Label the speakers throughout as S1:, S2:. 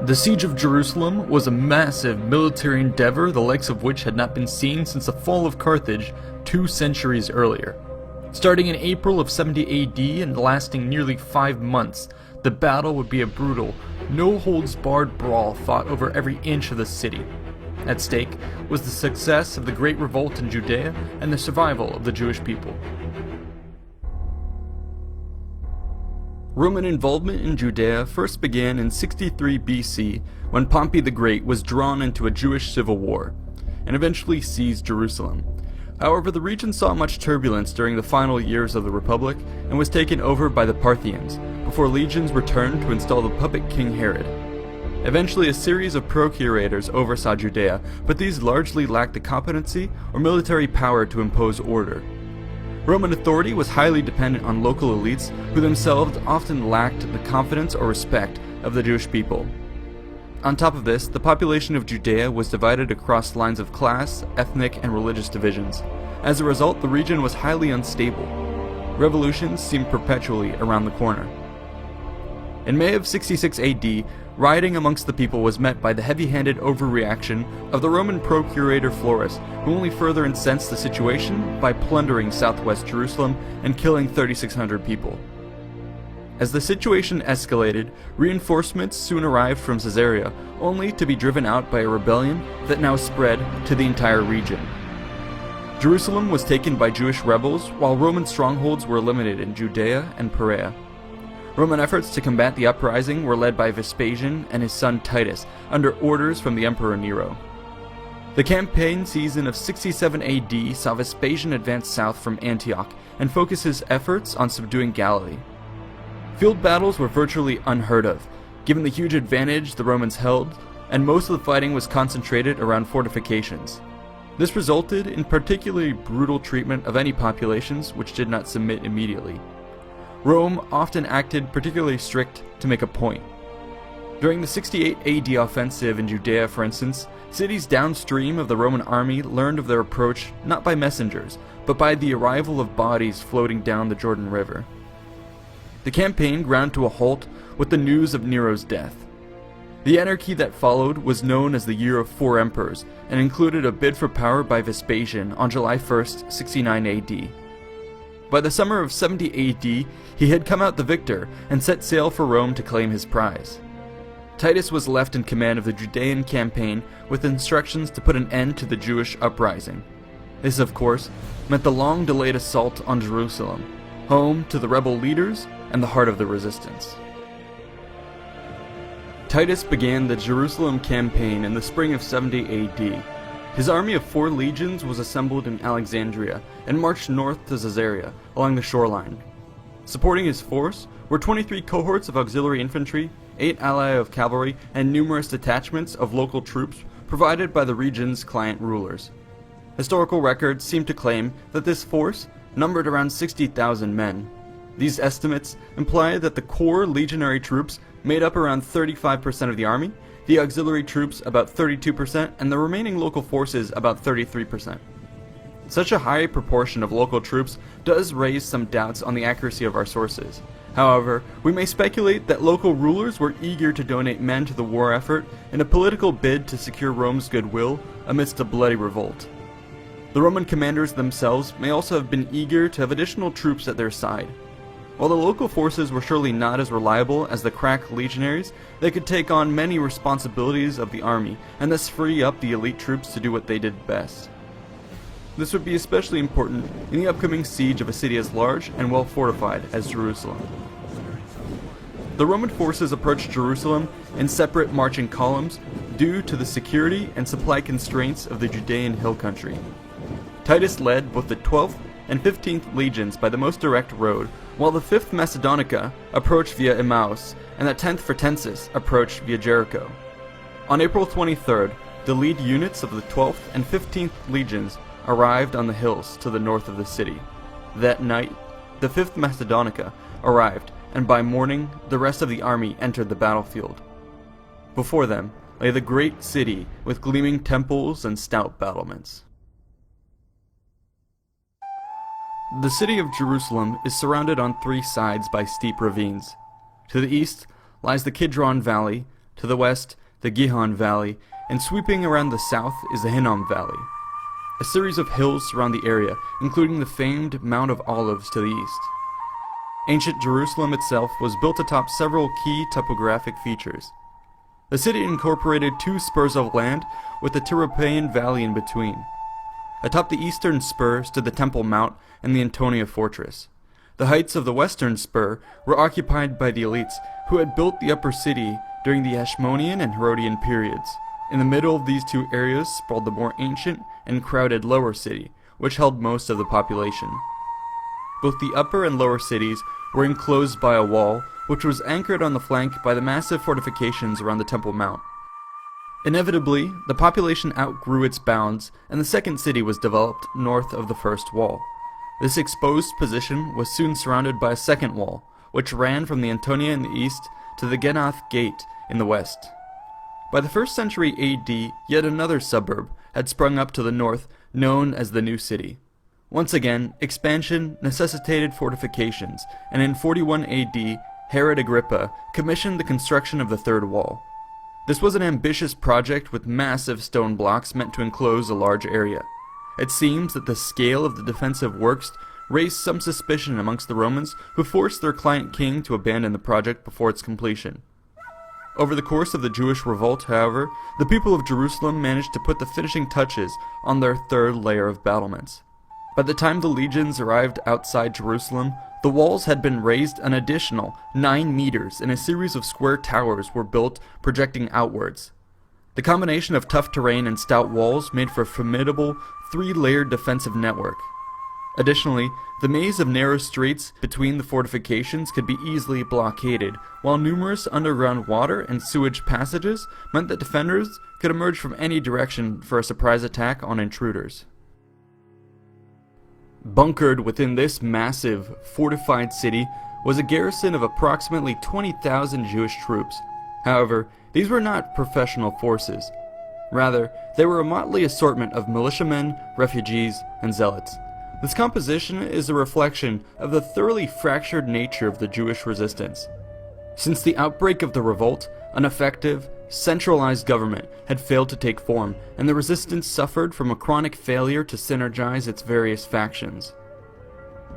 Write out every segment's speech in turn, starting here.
S1: The Siege of Jerusalem was a massive military endeavor the likes of which had not been seen since the fall of Carthage 2 centuries earlier. Starting in April of 70 AD and lasting nearly 5 months, the battle would be a brutal, no-holds-barred brawl fought over every inch of the city. At stake was the success of the Great Revolt in Judea and the survival of the Jewish people. Roman involvement in Judea first began in 63 BC when Pompey the Great was drawn into a Jewish civil war, and eventually seized Jerusalem. However, the region saw much turbulence during the final years of the Republic and was taken over by the Parthians, before legions returned to install the puppet King Herod. Eventually, a series of procurators oversaw Judea, but these largely lacked the competency or military power to impose order. Roman authority was highly dependent on local elites who themselves often lacked the confidence or respect of the Jewish people. On top of this, the population of Judea was divided across lines of class, ethnic, and religious divisions. As a result, the region was highly unstable. Revolutions seemed perpetually around the corner. In May of 66 AD, rioting amongst the people was met by the heavy-handed overreaction of the Roman procurator Florus, who only further incensed the situation by plundering southwest Jerusalem and killing 3,600 people. As the situation escalated, reinforcements soon arrived from Caesarea, only to be driven out by a rebellion that now spread to the entire region. Jerusalem was taken by Jewish rebels, while Roman strongholds were eliminated in Judea and Perea. Roman efforts to combat the uprising were led by Vespasian and his son Titus, under orders from the Emperor Nero. The campaign season of 67 AD saw Vespasian advance south from Antioch and focus his efforts on subduing Galilee. Field battles were virtually unheard of, given the huge advantage the Romans held, and most of the fighting was concentrated around fortifications. This resulted in particularly brutal treatment of any populations which did not submit immediately. Rome often acted particularly strict to make a point. During the 68 AD offensive in Judea, for instance, cities downstream of the Roman army learned of their approach not by messengers, but by the arrival of bodies floating down the Jordan River. The campaign ground to a halt with the news of Nero's death. The anarchy that followed was known as the Year of Four Emperors and included a bid for power by Vespasian on July 1st, 69 AD. By the summer of 70 AD, he had come out the victor and set sail for Rome to claim his prize. Titus was left in command of the Judean campaign with instructions to put an end to the Jewish uprising. This, of course, meant the long-delayed assault on Jerusalem, home to the rebel leaders and the heart of the resistance. Titus began the Jerusalem campaign in the spring of 70 AD. His army of 4 legions was assembled in Alexandria and marched north to Caesarea along the shoreline. Supporting his force were 23 cohorts of auxiliary infantry, 8 alai of cavalry, and numerous detachments of local troops provided by the region's client rulers. Historical records seem to claim that this force numbered around 60,000 men. These estimates imply that the core legionary troops made up around 35% of the army, the auxiliary troops about 32%, and the remaining local forces about 33%. Such a high proportion of local troops does raise some doubts on the accuracy of our sources. However, we may speculate that local rulers were eager to donate men to the war effort in a political bid to secure Rome's goodwill amidst a bloody revolt. The Roman commanders themselves may also have been eager to have additional troops at their side. While the local forces were surely not as reliable as the crack legionaries, they could take on many responsibilities of the army, and thus free up the elite troops to do what they did best. This would be especially important in the upcoming siege of a city as large and well fortified as Jerusalem. The Roman forces approached Jerusalem in separate marching columns due to the security and supply constraints of the Judean hill country. Titus led both the 12th and 15th legions by the most direct road, while the 5th Macedonica approached via Emmaus, and the 10th Fretensis approached via Jericho. On April 23rd, the lead units of the 12th and 15th legions arrived on the hills to the north of the city. That night, the 5th Macedonica arrived, and by morning, the rest of the army entered the battlefield. Before them lay the great city with gleaming temples and stout battlements. The city of Jerusalem is surrounded on 3 sides by steep ravines. To the east lies the Kidron Valley, to the west, the Gihon Valley, and sweeping around the south is the Hinnom Valley. A series of hills surround the area, including the famed Mount of Olives to the east. Ancient Jerusalem itself was built atop several key topographic features. The city incorporated two spurs of land with the Tyropaian Valley in between. Atop the eastern spur stood the Temple Mount and the Antonia Fortress. The heights of the western spur were occupied by the elites who had built the upper city during the Hashmonean and Herodian periods. In the middle of these two areas sprawled the more ancient and crowded lower city, which held most of the population. Both the upper and lower cities were enclosed by a wall, which was anchored on the flank by the massive fortifications around the Temple Mount. Inevitably, the population outgrew its bounds, and the second city was developed north of the first wall. This exposed position was soon surrounded by a second wall, which ran from the Antonia in the east to the Genoth Gate in the west. By the 1st century AD, yet another suburb had sprung up to the north, known as the New City. Once again, expansion necessitated fortifications, and in 41 AD, Herod Agrippa commissioned the construction of the third wall. This was an ambitious project with massive stone blocks meant to enclose a large area. It seems that the scale of the defensive works raised some suspicion amongst the Romans, who forced their client king to abandon the project before its completion. Over the course of the Jewish revolt, however, the people of Jerusalem managed to put the finishing touches on their third layer of battlements. By the time the legions arrived outside Jerusalem, the walls had been raised an additional 9 meters and a series of square towers were built projecting outwards. The combination of tough terrain and stout walls made for a formidable 3-layered defensive network. Additionally, the maze of narrow streets between the fortifications could be easily blockaded, while numerous underground water and sewage passages meant that defenders could emerge from any direction for a surprise attack on intruders. Bunkered within this massive, fortified city was a garrison of approximately 20,000 Jewish troops. However, these were not professional forces. Rather, they were a motley assortment of militiamen, refugees, and zealots. This composition is a reflection of the thoroughly fractured nature of the Jewish resistance. Since the outbreak of the revolt, an effective, centralized government had failed to take form, and the resistance suffered from a chronic failure to synergize its various factions.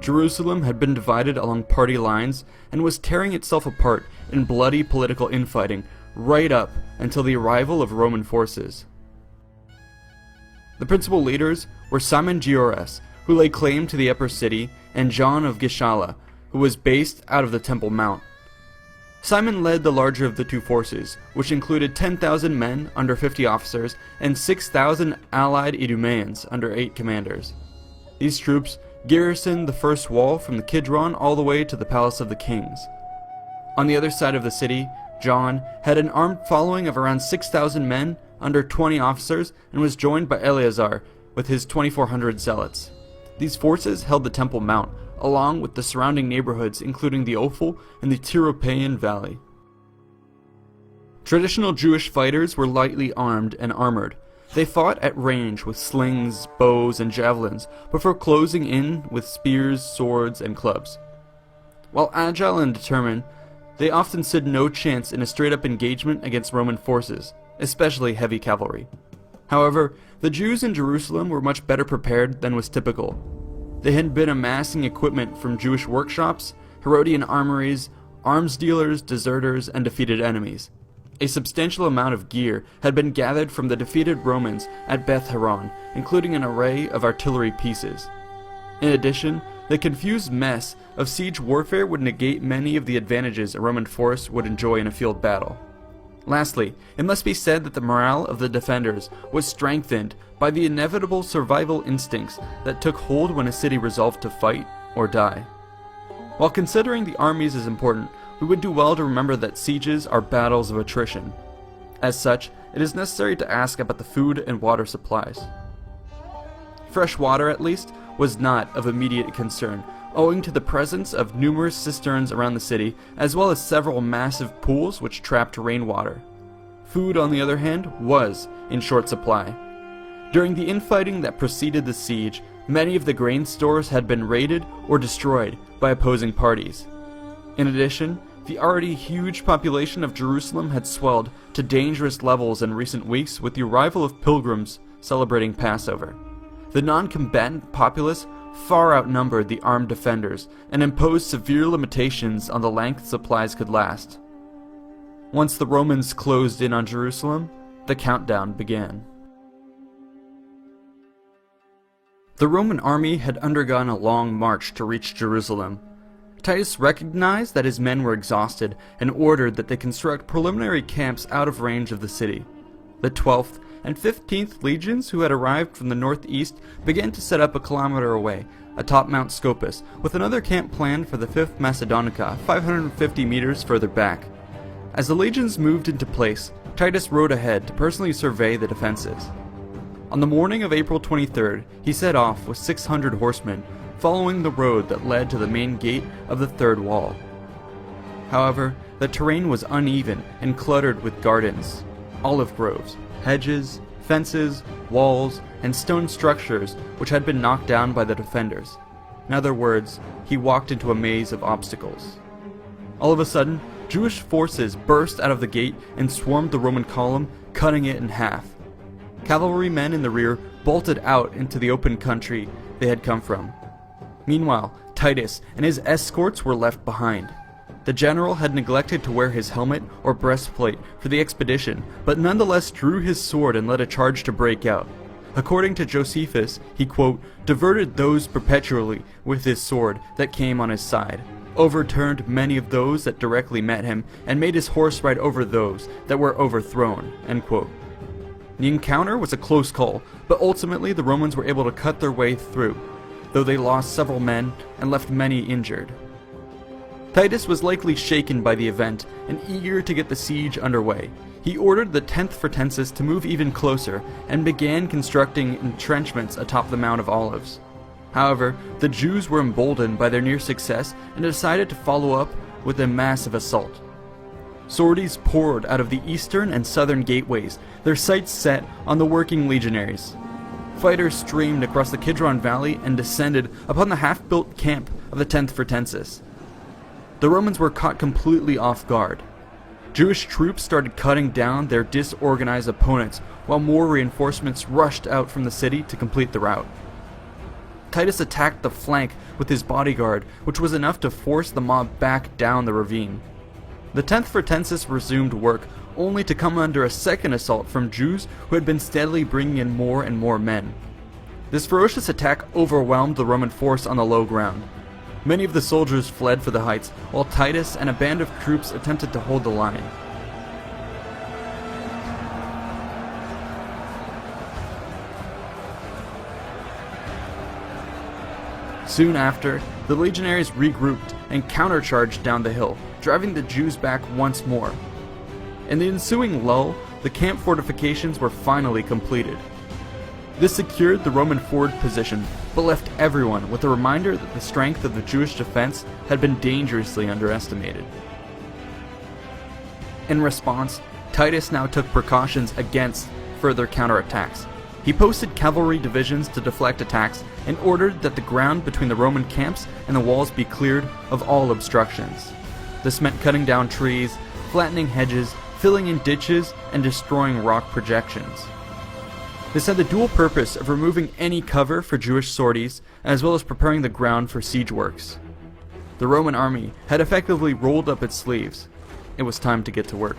S1: Jerusalem had been divided along party lines and was tearing itself apart in bloody political infighting right up until the arrival of Roman forces. The principal leaders were Simon Gioras, who laid claim to the upper city, and John of Gischala, who was based out of the Temple Mount. Simon led the larger of the two forces, which included 10,000 men under 50 officers and 6,000 allied Idumeans under 8 commanders. These troops garrisoned the first wall from the Kidron all the way to the Palace of the Kings. On the other side of the city, John had an armed following of around 6,000 men under 20 officers and was joined by Eleazar with his 2,400 zealots. These forces held the Temple Mount, along with the surrounding neighborhoods including the Ophel and the Tyropaian Valley. Traditional Jewish fighters were lightly armed and armored. They fought at range with slings, bows, and javelins, before closing in with spears, swords, and clubs. While agile and determined, they often stood no chance in a straight-up engagement against Roman forces, especially heavy cavalry. However, the Jews in Jerusalem were much better prepared than was typical. They had been amassing equipment from Jewish workshops, Herodian armories, arms dealers, deserters, and defeated enemies. A substantial amount of gear had been gathered from the defeated Romans at Beth Horon, including an array of artillery pieces. In addition, the confused mess of siege warfare would negate many of the advantages a Roman force would enjoy in a field battle. Lastly, it must be said that the morale of the defenders was strengthened by the inevitable survival instincts that took hold when a city resolved to fight or die. While considering the armies is important, we would do well to remember that sieges are battles of attrition. As such, it is necessary to ask about the food and water supplies. Fresh water, at least, was not of immediate concern, owing to the presence of numerous cisterns around the city, as well as several massive pools which trapped rainwater. Food, on the other hand, was in short supply. During the infighting that preceded the siege, many of the grain stores had been raided or destroyed by opposing parties. In addition, The already huge population of Jerusalem had swelled to dangerous levels in recent weeks with the arrival of pilgrims celebrating Passover. The non-combatant populace far outnumbered the armed defenders and imposed severe limitations on the length supplies could last. Once the Romans closed in on Jerusalem, the countdown began. The Roman army had undergone a long march to reach Jerusalem. Titus recognized that his men were exhausted and ordered that they construct preliminary camps out of range of the city. The 12th and 15th legions, who had arrived from the northeast, began to set up a kilometer away, atop Mount Scopus, with another camp planned for the 5th Macedonica, 550 meters further back. As the legions moved into place, Titus rode ahead to personally survey the defenses. On the morning of April 23rd, he set off with 600 horsemen, following the road that led to the main gate of the third wall. However, the terrain was uneven and cluttered with gardens, olive groves, hedges, fences, walls, and stone structures which had been knocked down by the defenders. In other words, he walked into a maze of obstacles. All of a sudden, Jewish forces burst out of the gate and swarmed the Roman column, cutting it in half. Cavalrymen in the rear bolted out into the open country they had come from. Meanwhile, Titus and his escorts were left behind. The general had neglected to wear his helmet or breastplate for the expedition, but nonetheless drew his sword and led a charge to break out. According to Josephus, he, quote, diverted those perpetually with his sword that came on his side, overturned many of those that directly met him, and made his horse ride over those that were overthrown, end quote. The encounter was a close call, but ultimately the Romans were able to cut their way through, though they lost several men and left many injured. Titus was likely shaken by the event and eager to get the siege underway. He ordered the 10th Fretensis to move even closer and began constructing entrenchments atop the Mount of Olives. However, the Jews were emboldened by their near success and decided to follow up with a massive assault. Sorties poured out of the eastern and southern gateways, their sights set on the working legionaries. Fighters streamed across the Kidron Valley and descended upon the half-built camp of the 10th Fretensis. The Romans were caught completely off guard. Jewish troops started cutting down their disorganized opponents, while more reinforcements rushed out from the city to complete the rout. Titus attacked the flank with his bodyguard, which was enough to force the mob back down the ravine. The 10th Fretensis resumed work, only to come under a second assault from Jews who had been steadily bringing in more and more men. This ferocious attack overwhelmed the Roman force on the low ground. Many of the soldiers fled for the heights, while Titus and a band of troops attempted to hold the line. Soon after, the legionaries regrouped and countercharged down the hill, driving the Jews back once more. In the ensuing lull, the camp fortifications were finally completed. This secured the Roman forward position, but left everyone with a reminder that the strength of the Jewish defense had been dangerously underestimated. In response, Titus now took precautions against further counterattacks. He posted cavalry divisions to deflect attacks and ordered that the ground between the Roman camps and the walls be cleared of all obstructions. This meant cutting down trees, flattening hedges, filling in ditches, and destroying rock projections. This had the dual purpose of removing any cover for Jewish sorties, as well as preparing the ground for siege works. The Roman army had effectively rolled up its sleeves. It was time to get to work.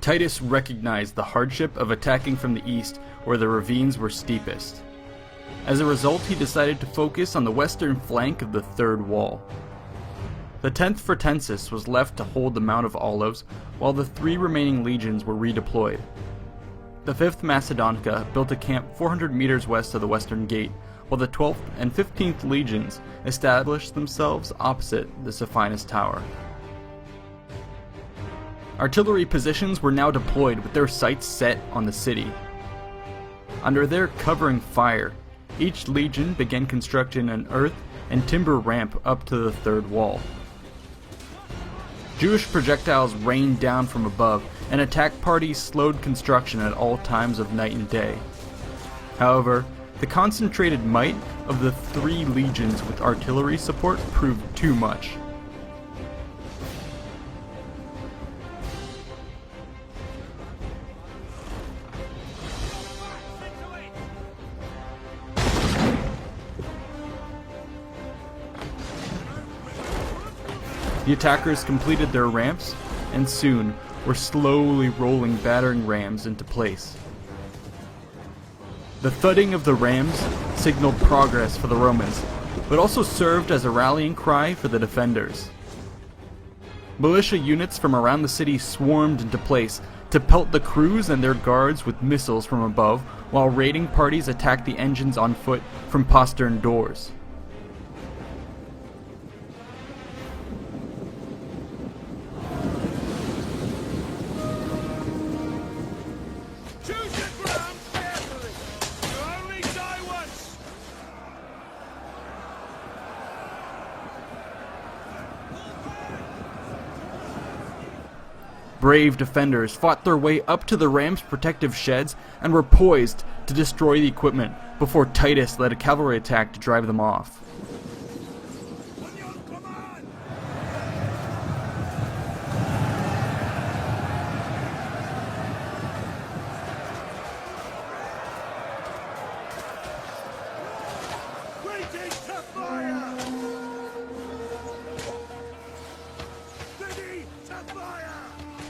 S1: Titus recognized the hardship of attacking from the east, where the ravines were steepest. As a result, he decided to focus on the western flank of the third wall. The 10th Fretensis was left to hold the Mount of Olives, while the 3 remaining legions were redeployed. The 5th Macedonica built a camp 400 meters west of the western gate, while the 12th and 15th legions established themselves opposite the Sephinus Tower. Artillery positions were now deployed with their sights set on the city. Under their covering fire, each legion began constructing an earth and timber ramp up to the third wall. Jewish projectiles rained down from above, and attack parties slowed construction at all times of night and day. However, the concentrated might of the 3 legions with artillery support proved too much. The attackers completed their ramps, and soon were slowly rolling battering rams into place. The thudding of the rams signaled progress for the Romans, but also served as a rallying cry for the defenders. Militia units from around the city swarmed into place to pelt the crews and their guards with missiles from above, while raiding parties attacked the engines on foot from postern doors. Brave defenders fought their way up to the ram's protective sheds and were poised to destroy the equipment before Titus led a cavalry attack to drive them off.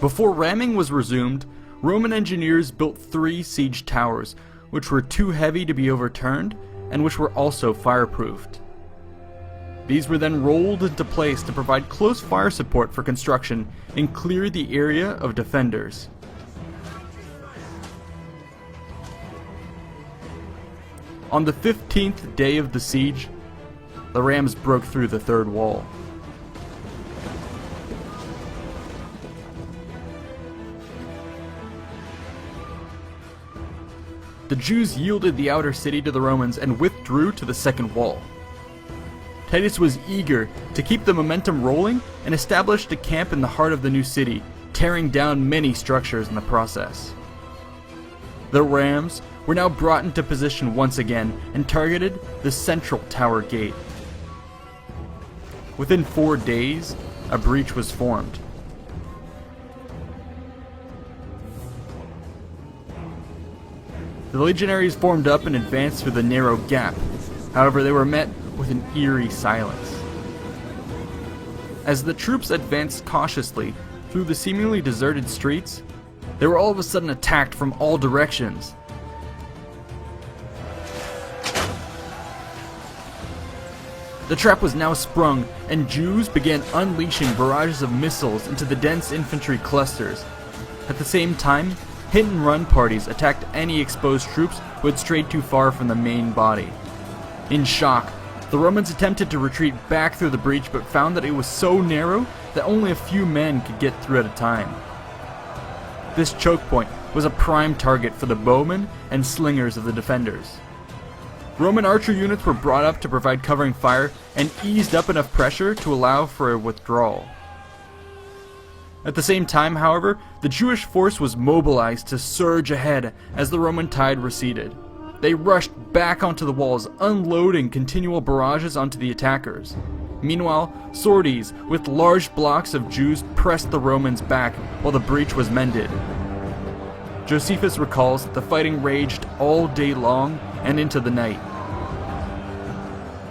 S1: Before ramming was resumed, Roman engineers built 3 siege towers, which were too heavy to be overturned, and which were also fireproofed. These were then rolled into place to provide close fire support for construction and clear the area of defenders. On the 15th day of the siege, the rams broke through the 3rd wall. The Jews yielded the outer city to the Romans and withdrew to the 2nd wall. Titus was eager to keep the momentum rolling and established a camp in the heart of the new city, tearing down many structures in the process. The rams were now brought into position once again and targeted the central tower gate. Within 4 days, a breach was formed. The legionaries formed up and advanced through the narrow gap. However, they were met with an eerie silence. As the troops advanced cautiously through the seemingly deserted streets, they were all of a sudden attacked from all directions. The trap was now sprung, and Jews began unleashing barrages of missiles into the dense infantry clusters. At the same time, hit-and-run parties attacked any exposed troops who had strayed too far from the main body. In shock, the Romans attempted to retreat back through the breach but found that it was so narrow that only a few men could get through at a time. This choke point was a prime target for the bowmen and slingers of the defenders. Roman archer units were brought up to provide covering fire and eased up enough pressure to allow for a withdrawal. At the same time, however, the Jewish force was mobilized to surge ahead as the Roman tide receded. They rushed back onto the walls, unloading continual barrages onto the attackers. Meanwhile, sorties with large blocks of Jews pressed the Romans back while the breach was mended. Josephus recalls that the fighting raged all day long and into the night.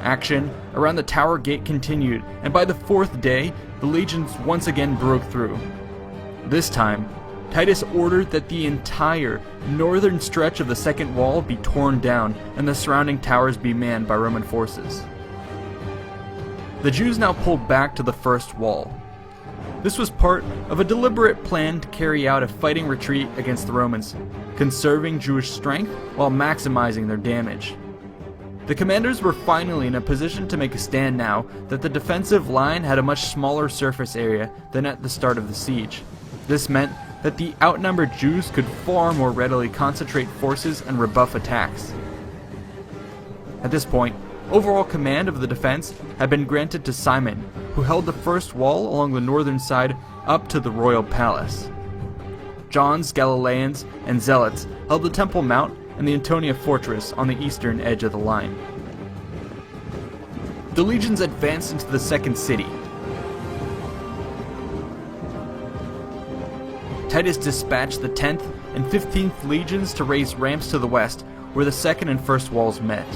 S1: Action around the tower gate continued, and by the 4th day, the legions once again broke through. This time, Titus ordered that the entire northern stretch of the 2nd wall be torn down and the surrounding towers be manned by Roman forces. The Jews now pulled back to the 1st wall. This was part of a deliberate plan to carry out a fighting retreat against the Romans, conserving Jewish strength while maximizing their damage. The commanders were finally in a position to make a stand now that the defensive line had a much smaller surface area than at the start of the siege. This meant that the outnumbered Jews could far more readily concentrate forces and rebuff attacks. At this point, overall command of the defense had been granted to Simon, who held the 1st wall along the northern side up to the royal palace. John's Galileans and Zealots held the Temple Mount and the Antonia fortress on the eastern edge of the line. the legions advanced into the second city. Titus dispatched the 10th and 15th legions to raise ramps to the west, where the 2nd and 1st walls met.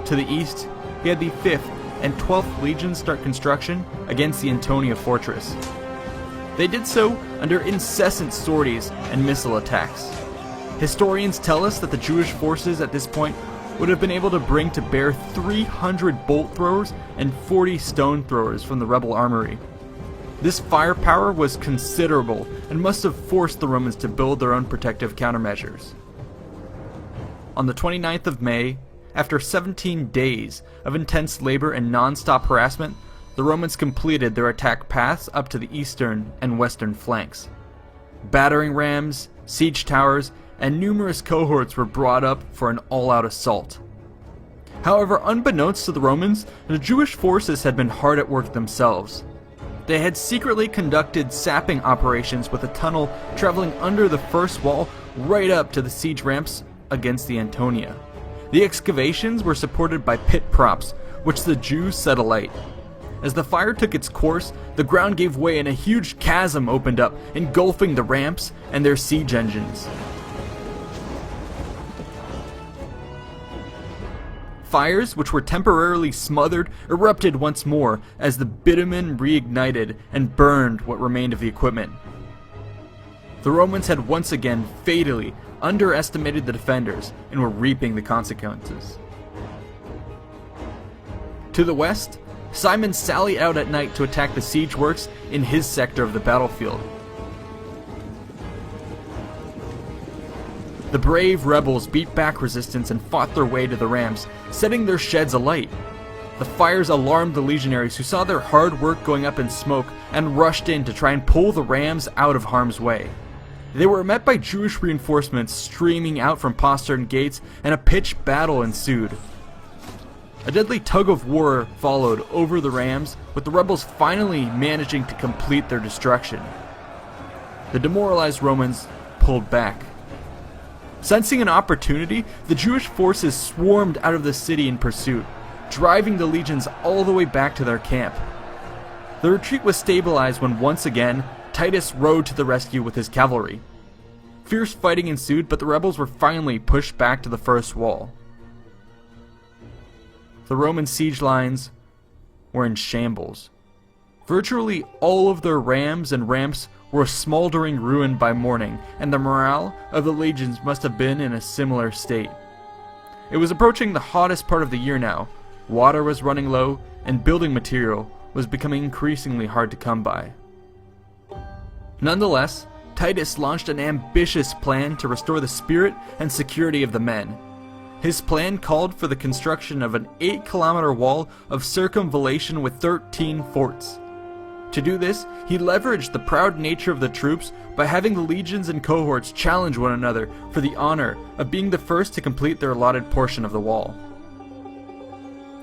S1: To the east, he had the 5th and 12th legions start construction against the Antonia fortress. They did so under incessant sorties and missile attacks. Historians tell us that the Jewish forces at this point would have been able to bring to bear 300 bolt throwers and 40 stone throwers from the rebel armory. This firepower was considerable and must have forced the Romans to build their own protective countermeasures. On the 29th of May, after 17 days of intense labor and non-stop harassment, the Romans completed their attack paths up to the eastern and western flanks. Battering rams, siege towers, and numerous cohorts were brought up for an all-out assault. However, unbeknownst to the Romans, the Jewish forces had been hard at work themselves. They had secretly conducted sapping operations with a tunnel traveling under the first wall right up to the siege ramps against the Antonia. The excavations were supported by pit props, which the Jews set alight. As the fire took its course, the ground gave way and a huge chasm opened up, engulfing the ramps and their siege engines. Fires, which were temporarily smothered, erupted once more as the bitumen reignited and burned what remained of the equipment. The Romans had once again fatally underestimated the defenders and were reaping the consequences. To the west, Simon sallied out at night to attack the siege works in his sector of the battlefield. The brave rebels beat back resistance and fought their way to the rams, setting their sheds alight. The fires alarmed the legionaries, who saw their hard work going up in smoke and rushed in to try and pull the rams out of harm's way. They were met by Jewish reinforcements streaming out from postern gates, and a pitched battle ensued. A deadly tug of war followed over the rams, with the rebels finally managing to complete their destruction. The demoralized Romans pulled back. Sensing an opportunity, the Jewish forces swarmed out of the city in pursuit, driving the legions all the way back to their camp. The retreat was stabilized when once again Titus rode to the rescue with his cavalry. Fierce fighting ensued, but the rebels were finally pushed back to the first wall. The Roman siege lines were in shambles. Virtually all of their rams and ramps were a smoldering ruin by morning, and the morale of the legions must have been in a similar state. It was approaching the hottest part of the year now. Water was running low, and building material was becoming increasingly hard to come by. Nonetheless, Titus launched an ambitious plan to restore the spirit and security of the men. His plan called for the construction of an 8-kilometer wall of circumvallation with 13 forts. To do this, he leveraged the proud nature of the troops by having the legions and cohorts challenge one another for the honor of being the first to complete their allotted portion of the wall.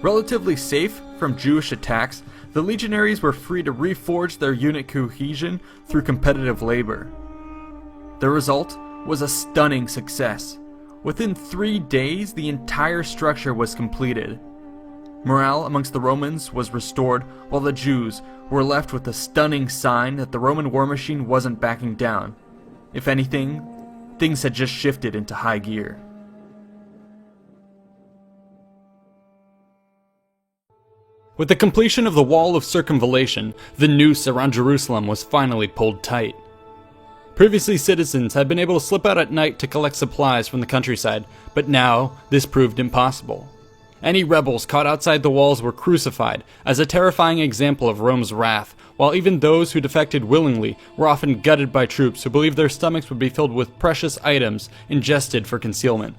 S1: Relatively safe from Jewish attacks, the legionaries were free to reforge their unit cohesion through competitive labor. The result was a stunning success. Within 3 days, the entire structure was completed. Morale amongst the Romans was restored, while the Jews were left with a stunning sign that the Roman war machine wasn't backing down. If anything, things had just shifted into high gear. With the completion of the wall of circumvallation, the noose around Jerusalem was finally pulled tight. Previously, citizens had been able to slip out at night to collect supplies from the countryside, but now this proved impossible. Any rebels caught outside the walls were crucified as a terrifying example of Rome's wrath, while even those who defected willingly were often gutted by troops who believed their stomachs would be filled with precious items ingested for concealment.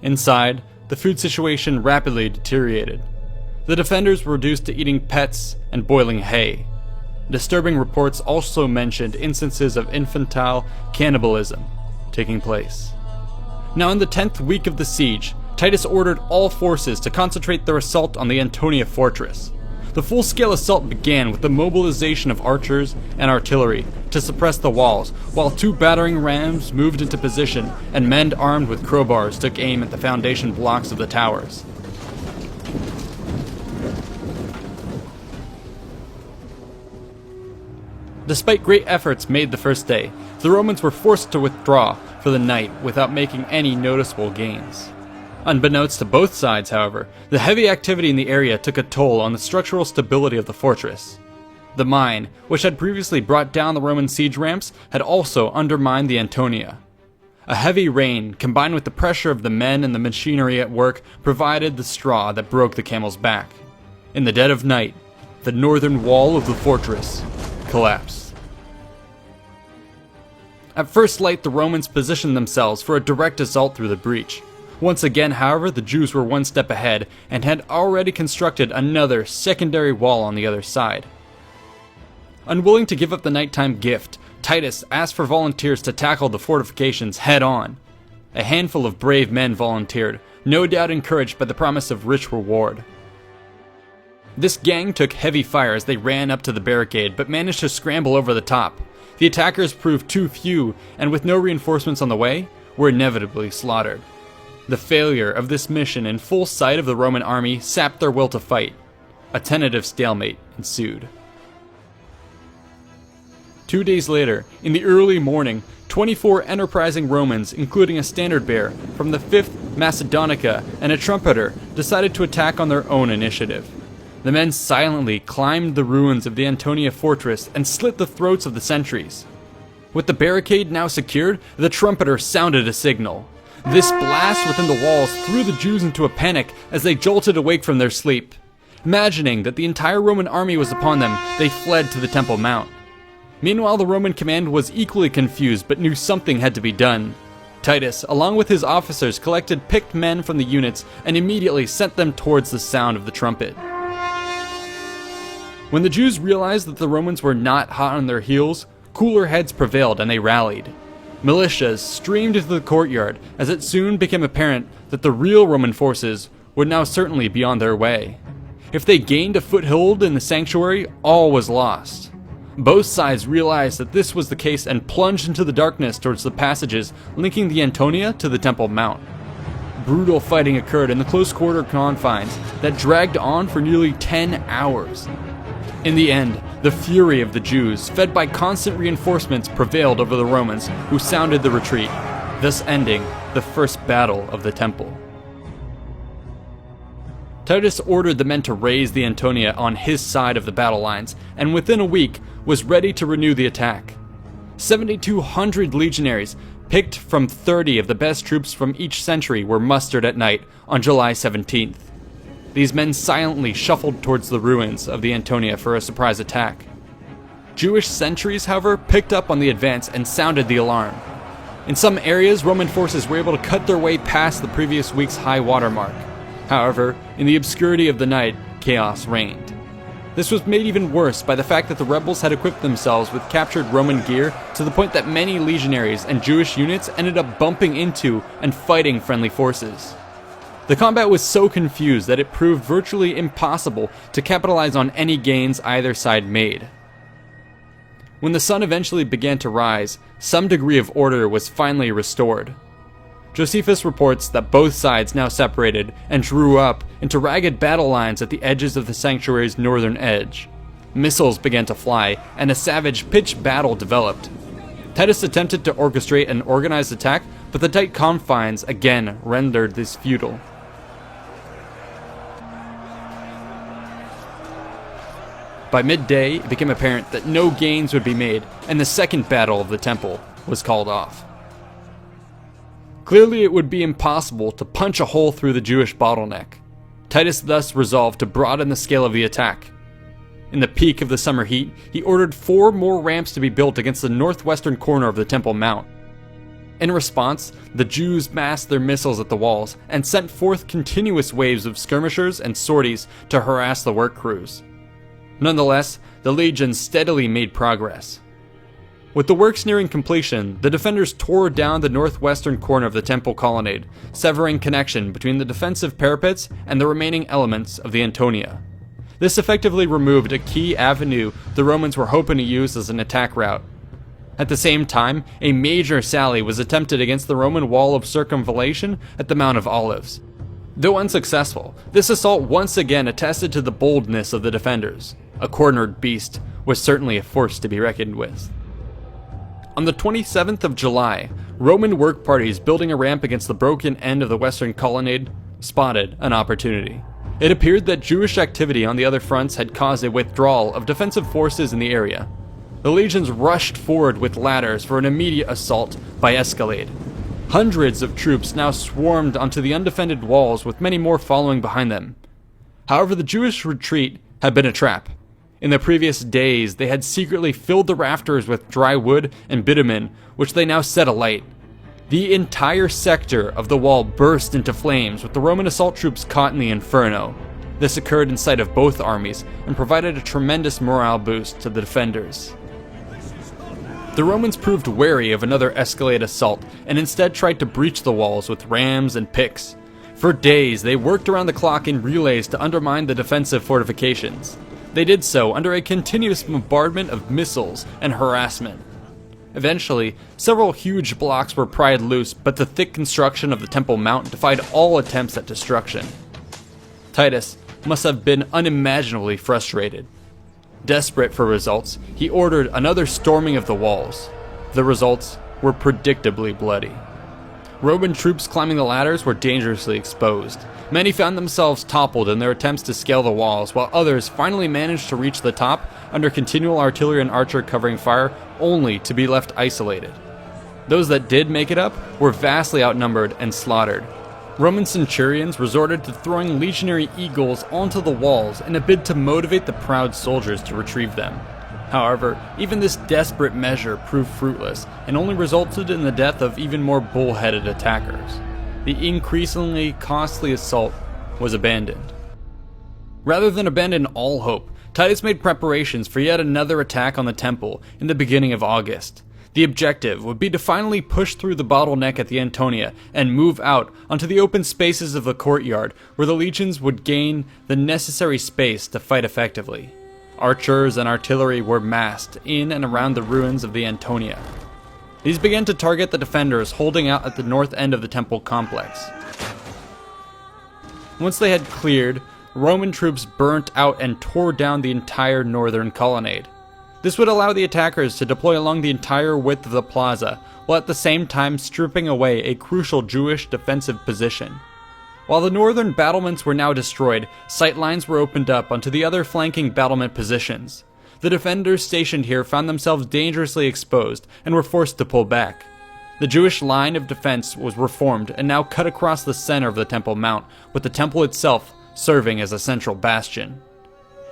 S1: Inside, the food situation rapidly deteriorated. The defenders were reduced to eating pets and boiling hay. Disturbing reports also mentioned instances of infantile cannibalism taking place. Now, in the 10th week of the siege, Titus ordered all forces to concentrate their assault on the Antonia fortress. The full-scale assault began with the mobilization of archers and artillery to suppress the walls, while 2 battering rams moved into position and men armed with crowbars took aim at the foundation blocks of the towers. Despite great efforts made the first day, the Romans were forced to withdraw for the night without making any noticeable gains. Unbeknownst to both sides, however, the heavy activity in the area took a toll on the structural stability of the fortress. The mine, which had previously brought down the Roman siege ramps, had also undermined the Antonia. A heavy rain, combined with the pressure of the men and the machinery at work, provided the straw that broke the camel's back. In the dead of night, the northern wall of the fortress collapsed. At first light, the Romans positioned themselves for a direct assault through the breach. Once again, however, the Jews were one step ahead and had already constructed another secondary wall on the other side. Unwilling to give up the nighttime gift, Titus asked for volunteers to tackle the fortifications head-on. A handful of brave men volunteered, no doubt encouraged by the promise of rich reward. This gang took heavy fire as they ran up to the barricade, but managed to scramble over the top. The attackers proved too few, and with no reinforcements on the way, were inevitably slaughtered. The failure of this mission in full sight of the Roman army sapped their will to fight. A tentative stalemate ensued. 2 days later, in the early morning, 24 enterprising Romans, including a standard bearer from the 5th Macedonica and a trumpeter, decided to attack on their own initiative. The men silently climbed the ruins of the Antonia fortress and slit the throats of the sentries. With the barricade now secured, the trumpeter sounded a signal. This blast within the walls threw the Jews into a panic as they jolted awake from their sleep. Imagining that the entire Roman army was upon them, they fled to the Temple Mount. Meanwhile, the Roman command was equally confused but knew something had to be done. Titus, along with his officers, collected picked men from the units and immediately sent them towards the sound of the trumpet. When the Jews realized that the Romans were not hot on their heels, cooler heads prevailed and they rallied. Militias streamed into the courtyard as it soon became apparent that the real Roman forces would now certainly be on their way. If they gained a foothold in the sanctuary, all was lost. Both sides realized that this was the case and plunged into the darkness towards the passages linking the Antonia to the Temple Mount. Brutal fighting occurred in the close-quarter confines that dragged on for nearly 10 hours. In the end, the fury of the Jews, fed by constant reinforcements, prevailed over the Romans, who sounded the retreat, thus ending the first battle of the Temple. Titus ordered the men to raise the Antonia on his side of the battle lines, and within a week was ready to renew the attack. 7,200 legionaries, picked from 30 of the best troops from each century, were mustered at night on July 17th. These men silently shuffled towards the ruins of the Antonia for a surprise attack. Jewish sentries, however, picked up on the advance and sounded the alarm. In some areas, Roman forces were able to cut their way past the previous week's high water mark. However, in the obscurity of the night, chaos reigned. This was made even worse by the fact that the rebels had equipped themselves with captured Roman gear to the point that many legionaries and Jewish units ended up bumping into and fighting friendly forces. The combat was so confused that it proved virtually impossible to capitalize on any gains either side made. When the sun eventually began to rise, some degree of order was finally restored. Josephus reports that both sides now separated and drew up into ragged battle lines at the edges of the sanctuary's northern edge. Missiles began to fly, and a savage pitched battle developed. Titus attempted to orchestrate an organized attack, but the tight confines again rendered this futile. By midday, it became apparent that no gains would be made, and the second battle of the temple was called off. Clearly, it would be impossible to punch a hole through the Jewish bottleneck. Titus thus resolved to broaden the scale of the attack. In the peak of the summer heat, he ordered 4 more ramps to be built against the northwestern corner of the Temple Mount. In response, the Jews massed their missiles at the walls and sent forth continuous waves of skirmishers and sorties to harass the work crews. Nonetheless, the legions steadily made progress. With the works nearing completion, the defenders tore down the northwestern corner of the temple colonnade, severing connection between the defensive parapets and the remaining elements of the Antonia. This effectively removed a key avenue the Romans were hoping to use as an attack route. At the same time, a major sally was attempted against the Roman wall of circumvallation at the Mount of Olives. Though unsuccessful, this assault once again attested to the boldness of the defenders. A cornered beast, was certainly a force to be reckoned with. On the 27th of July, Roman work parties building a ramp against the broken end of the western colonnade spotted an opportunity. It appeared that Jewish activity on the other fronts had caused a withdrawal of defensive forces in the area. The legions rushed forward with ladders for an immediate assault by escalade. Hundreds of troops now swarmed onto the undefended walls, with many more following behind them. However, the Jewish retreat had been a trap. In the previous days, they had secretly filled the rafters with dry wood and bitumen, which they now set alight. The entire sector of the wall burst into flames, with the Roman assault troops caught in the inferno. This occurred in sight of both armies and provided a tremendous morale boost to the defenders. The Romans proved wary of another escalade assault and instead tried to breach the walls with rams and picks. For days, they worked around the clock in relays to undermine the defensive fortifications. They did so under a continuous bombardment of missiles and harassment. Eventually, several huge blocks were pried loose, but the thick construction of the Temple Mount defied all attempts at destruction. Titus must have been unimaginably frustrated. Desperate for results, he ordered another storming of the walls. The results were predictably bloody. Roman troops climbing the ladders were dangerously exposed. Many found themselves toppled in their attempts to scale the walls, while others finally managed to reach the top under continual artillery and archer covering fire, only to be left isolated. Those that did make it up were vastly outnumbered and slaughtered. Roman centurions resorted to throwing legionary eagles onto the walls in a bid to motivate the proud soldiers to retrieve them. However, even this desperate measure proved fruitless and only resulted in the death of even more bullheaded attackers. The increasingly costly assault was abandoned. Rather than abandon all hope, Titus made preparations for yet another attack on the temple in the beginning of August. The objective would be to finally push through the bottleneck at the Antonia and move out onto the open spaces of the courtyard, where the legions would gain the necessary space to fight effectively. Archers and artillery were massed in and around the ruins of the Antonia. These began to target the defenders holding out at the north end of the temple complex. Once they had cleared, Roman troops burnt out and tore down the entire northern colonnade. This would allow the attackers to deploy along the entire width of the plaza, while at the same time stripping away a crucial Jewish defensive position. While the northern battlements were now destroyed, sight lines were opened up onto the other flanking battlement positions. The defenders stationed here found themselves dangerously exposed and were forced to pull back. The Jewish line of defense was reformed and now cut across the center of the Temple Mount, with the temple itself serving as a central bastion.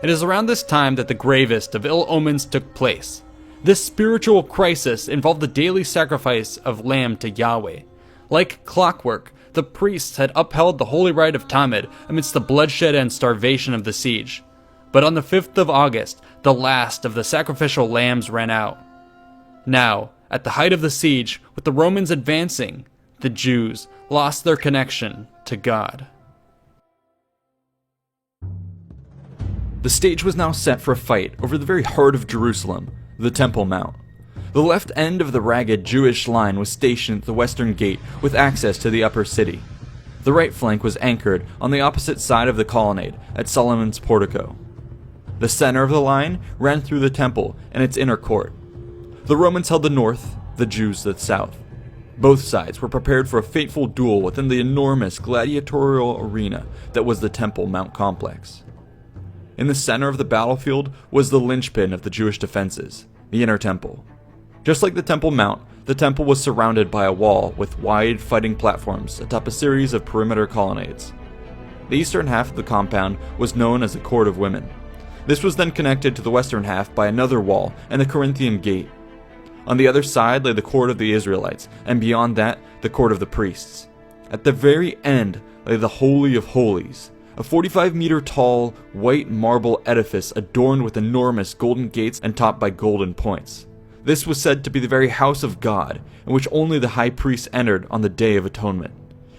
S1: It is around this time that the gravest of ill omens took place. This spiritual crisis involved the daily sacrifice of lamb to Yahweh. Like clockwork, the priests had upheld the holy rite of Tamid amidst the bloodshed and starvation of the siege. But on the 5th of August, the last of the sacrificial lambs ran out. Now, at the height of the siege, with the Romans advancing, the Jews lost their connection to God. The stage was now set for a fight over the very heart of Jerusalem, the Temple Mount. The left end of the ragged Jewish line was stationed at the western gate with access to the upper city. The right flank was anchored on the opposite side of the colonnade at Solomon's portico. The center of the line ran through the temple and its inner court. The Romans held the north, the Jews the south. Both sides were prepared for a fateful duel within the enormous gladiatorial arena that was the Temple Mount complex. In the center of the battlefield was the linchpin of the Jewish defenses, the inner temple. Just like the Temple Mount, the temple was surrounded by a wall with wide fighting platforms atop a series of perimeter colonnades. The eastern half of the compound was known as the Court of Women. This was then connected to the western half by another wall and the Corinthian Gate. On the other side lay the Court of the Israelites, and beyond that, the Court of the Priests. At the very end lay the Holy of Holies, a 45-meter tall, white marble edifice adorned with enormous golden gates and topped by golden points. This was said to be the very house of God, in which only the high priest entered on the Day of Atonement.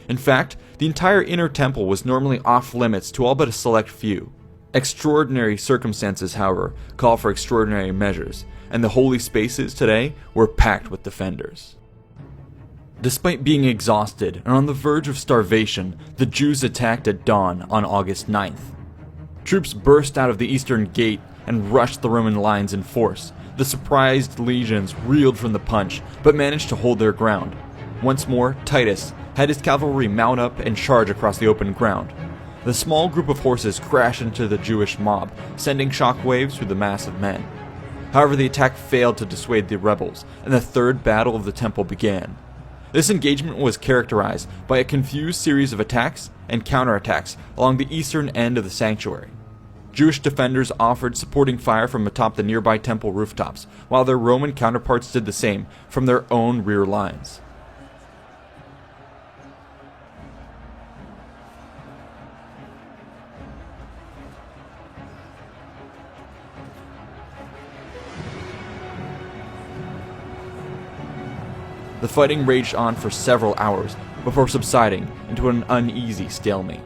S1: In fact, the entire inner temple was normally off-limits to all but a select few. Extraordinary circumstances, however, call for extraordinary measures, and the holy spaces today were packed with defenders. Despite being exhausted and on the verge of starvation, the Jews attacked at dawn on August 9th. Troops burst out of the eastern gate and rushed the Roman lines in force. The surprised legions reeled from the punch, but managed to hold their ground. Once more, Titus had his cavalry mount up and charge across the open ground. The small group of horses crashed into the Jewish mob, sending shockwaves through the mass of men. However, the attack failed to dissuade the rebels, and the third battle of the temple began. This engagement was characterized by a confused series of attacks and counterattacks along the eastern end of the sanctuary. Jewish defenders offered supporting fire from atop the nearby temple rooftops, while their Roman counterparts did the same from their own rear lines. The fighting raged on for several hours before subsiding into an uneasy stalemate.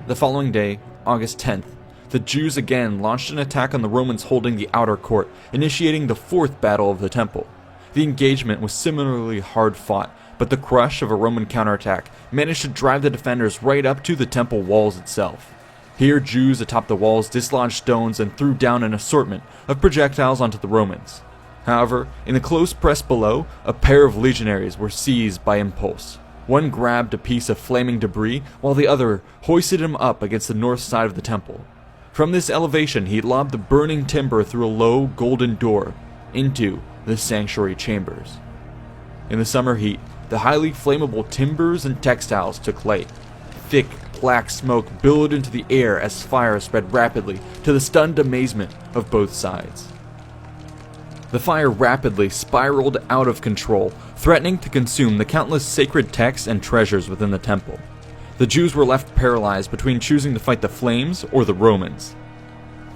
S1: The following day, August 10th, the Jews again launched an attack on the Romans holding the outer court, initiating the fourth battle of the temple. The engagement was similarly hard fought, but the crush of a Roman counterattack managed to drive the defenders right up to the temple walls itself. Here, Jews atop the walls dislodged stones and threw down an assortment of projectiles onto the Romans. However, in the close press below, a pair of legionaries were seized by impulse. One grabbed a piece of flaming debris, while the other hoisted him up against the north side of the temple. From this elevation, he lobbed the burning timber through a low, golden door into the sanctuary chambers. In the summer heat, the highly flammable timbers and textiles took light. Thick, black smoke billowed into the air as fire spread rapidly to the stunned amazement of both sides. The fire rapidly spiraled out of control, threatening to consume the countless sacred texts and treasures within the temple. The Jews were left paralyzed between choosing to fight the flames or the Romans.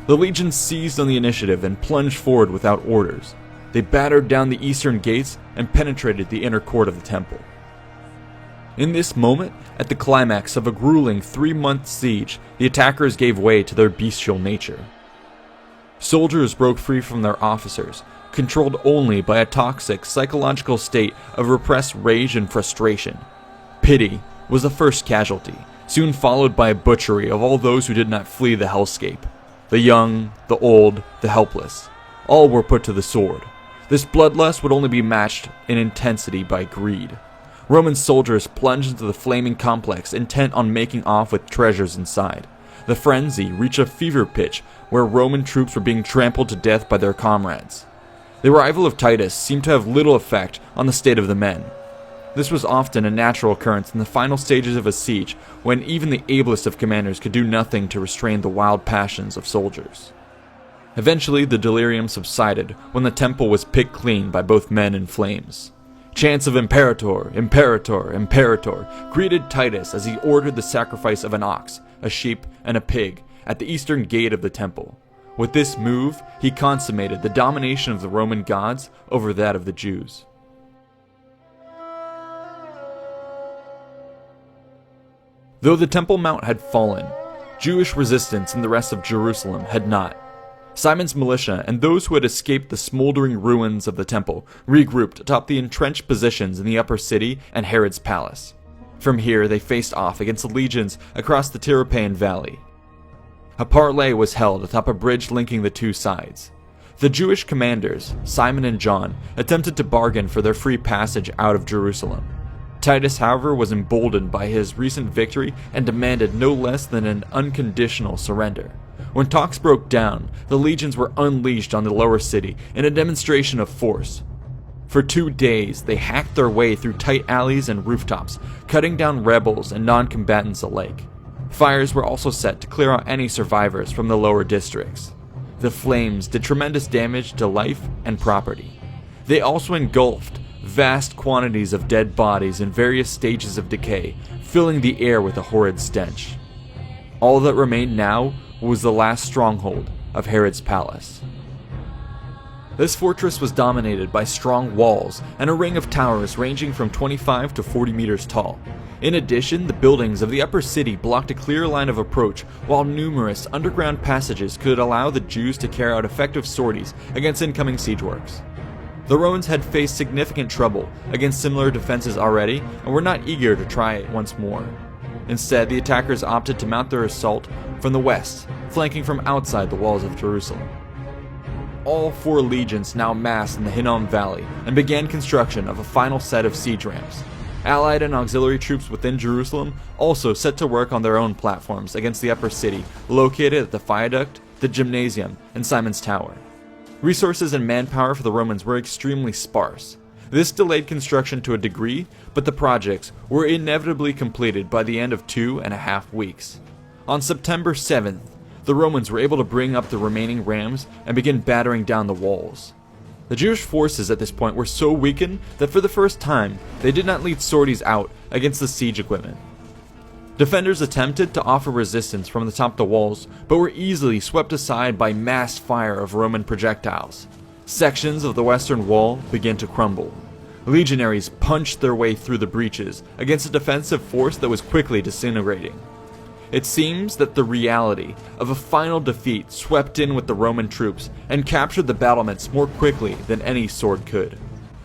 S1: The legions seized on the initiative and plunged forward without orders. They battered down the eastern gates and penetrated the inner court of the temple. In this moment, at the climax of a grueling 3-month siege, the attackers gave way to their bestial nature. Soldiers broke free from their officers, controlled only by a toxic psychological state of repressed rage and frustration. Pity was the first casualty, soon followed by a butchery of all those who did not flee the hellscape. The young, the old, the helpless. All were put to the sword. This bloodlust would only be matched in intensity by greed. Roman soldiers plunged into the flaming complex, intent on making off with treasures inside. The frenzy reached a fever pitch where Roman troops were being trampled to death by their comrades. The arrival of Titus seemed to have little effect on the state of the men. This was often a natural occurrence in the final stages of a siege, when even the ablest of commanders could do nothing to restrain the wild passions of soldiers. Eventually, the delirium subsided when the temple was picked clean by both men and flames. Chants of Imperator, Imperator, Imperator greeted Titus as he ordered the sacrifice of an ox, a sheep, and a pig at the eastern gate of the temple. With this move, he consummated the domination of the Roman gods over that of the Jews. Though the Temple Mount had fallen, Jewish resistance in the rest of Jerusalem had not. Simon's militia and those who had escaped the smoldering ruins of the temple regrouped atop the entrenched positions in the upper city and Herod's palace. From here, they faced off against the legions across the Tiripaean Valley. A parley was held atop a bridge linking the two sides. The Jewish commanders, Simon and John, attempted to bargain for their free passage out of Jerusalem. Titus, however, was emboldened by his recent victory and demanded no less than an unconditional surrender. When talks broke down, the legions were unleashed on the lower city in a demonstration of force. For 2 days, they hacked their way through tight alleys and rooftops, cutting down rebels and non-combatants alike. Fires were also set to clear out any survivors from the lower districts. The flames did tremendous damage to life and property. They also engulfed vast quantities of dead bodies in various stages of decay, filling the air with a horrid stench. All that remained now was the last stronghold of Herod's palace. This fortress was dominated by strong walls and a ring of towers ranging from 25 to 40 meters tall. In addition, the buildings of the upper city blocked a clear line of approach, while numerous underground passages could allow the Jews to carry out effective sorties against incoming siege works. The Romans had faced significant trouble against similar defenses already and were not eager to try it once more.
S2: Instead, the attackers opted to mount their assault from the west, flanking from outside the walls of Jerusalem. All 4 legions now massed in the Hinnom Valley and began construction of a final set of siege ramps. Allied and auxiliary troops within Jerusalem also set to work on their own platforms against the upper city, located at the Viaduct, the Gymnasium, and Simon's Tower. Resources and manpower for the Romans were extremely sparse. This delayed construction to a degree, but the projects were inevitably completed by the end of 2.5 weeks. On September 7th, the Romans were able to bring up the remaining rams and begin battering down the walls. The Jewish forces at this point were so weakened that for the first time, they did not lead sorties out against the siege equipment. Defenders attempted to offer resistance from the top of the walls, but were easily swept aside by mass fire of Roman projectiles. Sections of the western wall began to crumble. Legionaries punched their way through the breaches against a defensive force that was quickly disintegrating. It seems that the reality of a final defeat swept in with the Roman troops and captured the battlements more quickly than any sword could.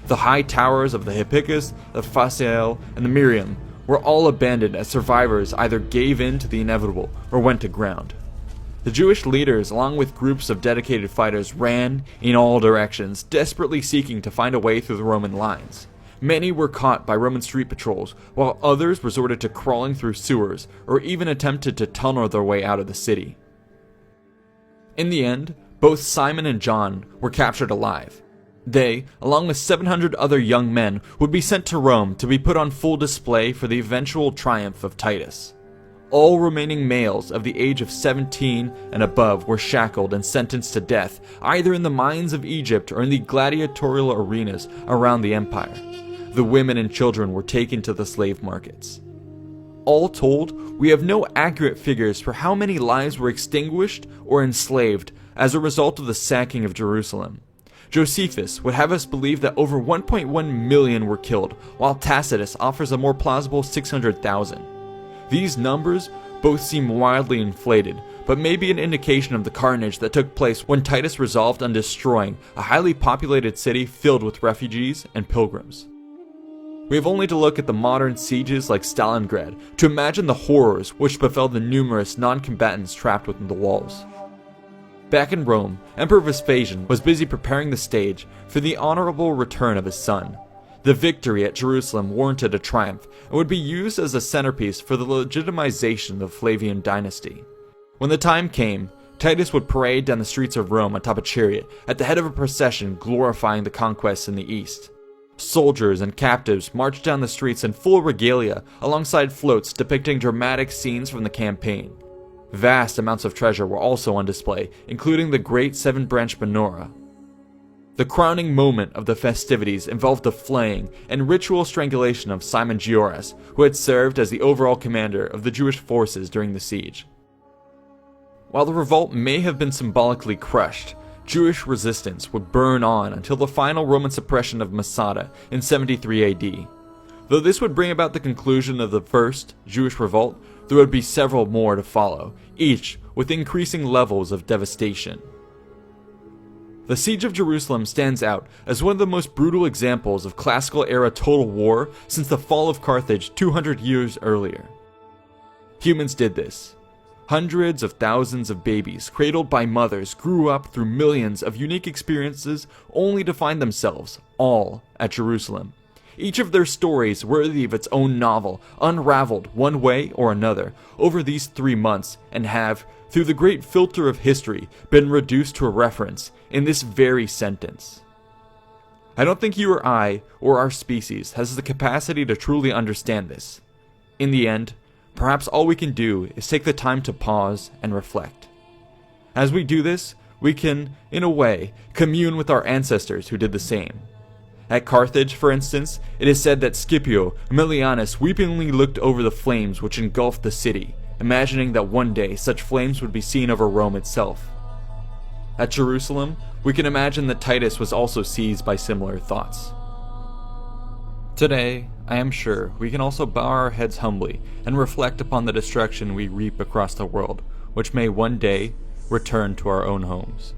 S2: The high towers of the Hippicus, the Phasael, and the Miriam were all abandoned as survivors either gave in to the inevitable or went to ground. The Jewish leaders, along with groups of dedicated fighters, ran in all directions, desperately seeking to find a way through the Roman lines. Many were caught by Roman street patrols, while others resorted to crawling through sewers or even attempted to tunnel their way out of the city. In the end, both Simon and John were captured alive. They, along with 700 other young men, would be sent to Rome to be put on full display for the eventual triumph of Titus. All remaining males of the age of 17 and above were shackled and sentenced to death, either in the mines of Egypt or in the gladiatorial arenas around the empire. The women and children were taken to the slave markets. All told, we have no accurate figures for how many lives were extinguished or enslaved as a result of the sacking of Jerusalem. Josephus would have us believe that over 1.1 million were killed, while Tacitus offers a more plausible 600,000. These numbers both seem wildly inflated, but may be an indication of the carnage that took place when Titus resolved on destroying a highly populated city filled with refugees and pilgrims. We have only to look at the modern sieges like Stalingrad to imagine the horrors which befell the numerous non-combatants trapped within the walls. Back in Rome, Emperor Vespasian was busy preparing the stage for the honorable return of his son. The victory at Jerusalem warranted a triumph and would be used as a centerpiece for the legitimization of the Flavian dynasty. When the time came, Titus would parade down the streets of Rome atop a chariot at the head of a procession glorifying the conquests in the east. Soldiers and captives marched down the streets in full regalia alongside floats depicting dramatic scenes from the campaign. Vast amounts of treasure were also on display, including the great 7-branch menorah. The crowning moment of the festivities involved the flaying and ritual strangulation of Simon Gioras, who had served as the overall commander of the Jewish forces during the siege. While the revolt may have been symbolically crushed, Jewish resistance would burn on until the final Roman suppression of Masada in 73 AD. Though this would bring about the conclusion of the first Jewish revolt, there would be several more to follow, each with increasing levels of devastation. The Siege of Jerusalem stands out as one of the most brutal examples of classical-era total war since the fall of Carthage 200 years earlier. Humans did this. Hundreds of thousands of babies, cradled by mothers, grew up through millions of unique experiences only to find themselves all at Jerusalem. Each of their stories worthy of its own novel, unraveled one way or another over these 3 months and have, through the great filter of history, been reduced to a reference in this very sentence. I don't think you or I, or our species, has the capacity to truly understand this. In the end, perhaps all we can do is take the time to pause and reflect. As we do this, we can, in a way, commune with our ancestors who did the same. At Carthage, for instance, it is said that Scipio Aemilianus weepingly looked over the flames which engulfed the city, imagining that one day such flames would be seen over Rome itself. At Jerusalem, we can imagine that Titus was also seized by similar thoughts. Today, I am sure we can also bow our heads humbly and reflect upon the destruction we reap across the world, which may one day return to our own homes.